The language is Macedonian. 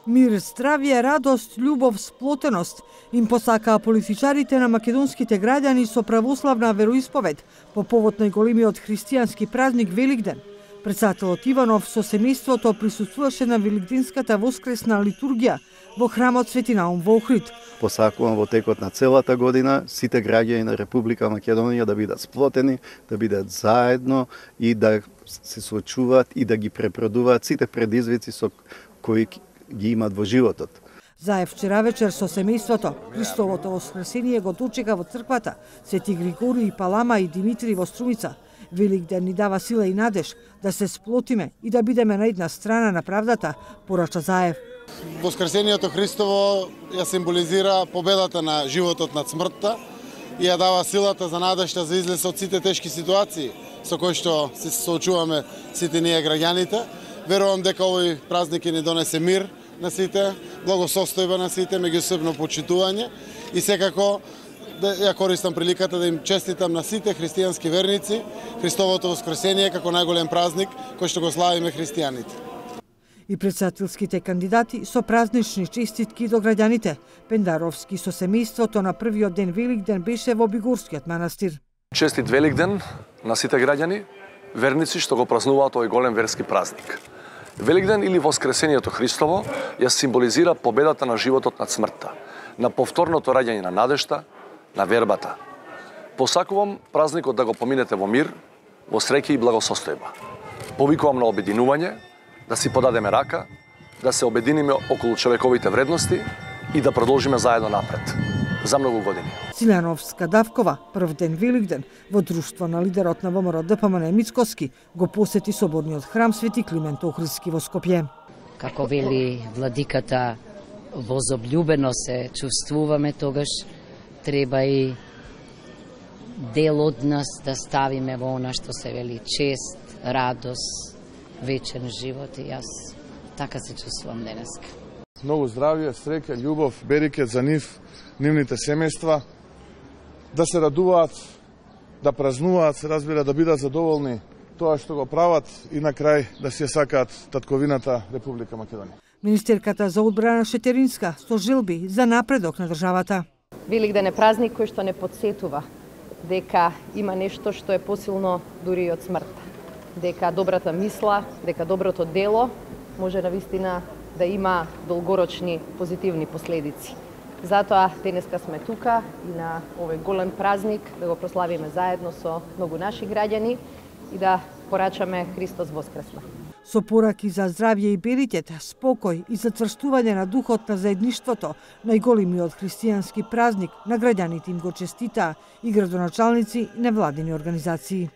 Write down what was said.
Мир, здравје, радост, љубов, сплотеност им посакаа политичарите на македонските граѓани со православна вероисповед по повод најголемиот христијански празник Великден. Председателот Иванов со семејството присуствуваше на великденската воскресна литургија во храмот Свети Наум во Охрид. Посакувам во текот на целата година сите граѓани на Република Македонија да бидат сплотени, да бидат заедно и да се соочуваат и да ги препродуваат сите предизвици со кои ги имат во животот. Заев вчера вечер со семејството Христовото воскресение го дочека во црквата Свети Григорий, Палама и Димитри во Струмица. Великден ни дава сила и надеж да се сплотиме и да бидеме на една страна на правдата, порача Заев. Воскресението Христово ја символизира победата на животот над смртта и ја дава силата за надежта за излез од сите тешки ситуации со кои што се соочуваме сите ние граѓаните. Верувам дека овој празник ќе ни донесе мир на сите, благосостојба на сите, меѓусебно почитување и секако ја користам приликата да им честитам на сите христијански верници Христовото воскресение како најголем празник кој што го славиме христијаните. И председателските кандидати со празнични честитки до граѓаните. Пендаровски со семејството на првиот ден Великден беше во Бигорскиот манастир. Честит Великден на сите граѓани, верници што го празнуваат овој голем верски празник. Великден или Воскресението Христово ја символизира победата на животот над смртта, на повторното раѓање на надежта, на вербата. Посакувам празникот да го поминете во мир, во среќа и благосостојба. Повикувам на обединување, да си подадеме рака, да се обединиме околу човековите вредности и да продолжиме заедно напред. За многу години. Силјановска Давкова, прв ден Великден, во друштво на лидерот на ВМРО ДПМН Мицкоски, го посети соборниот храм Свети Климент Охридски во Скопје. Како вели владиката, возоблюбено се чувствуваме, тогаш треба и дел од нас да ставиме во она што се вели чест, радост, вечен живот и јас така се чувствувам денеска. Многу здравје, среќа, љубов, берикет за нивните семејства, да се радуваат, да празнуваат, се разбира, да бидат задоволни тоа што го прават и на крај да си ја сакаат татковината Република Македонија. Министерката за одбрана Шетеринска со желби за напредок на државата. Великден е празник кој што не подсетува дека има нешто што е посилно дури од смртта. Дека добрата мисла, дека доброто дело може навистина да има долгорочни позитивни последици. Затоа денеска сме тука и на овој голем празник да го прославиме заедно со многу наши граѓани и да порачаме Христос воскресна. Со пораки за здравје и берикет, спокој и зацврстување на духот на заедништвото, најголемиот христијански празник на граѓаните им го честитаа и градоначалници и невладини организации.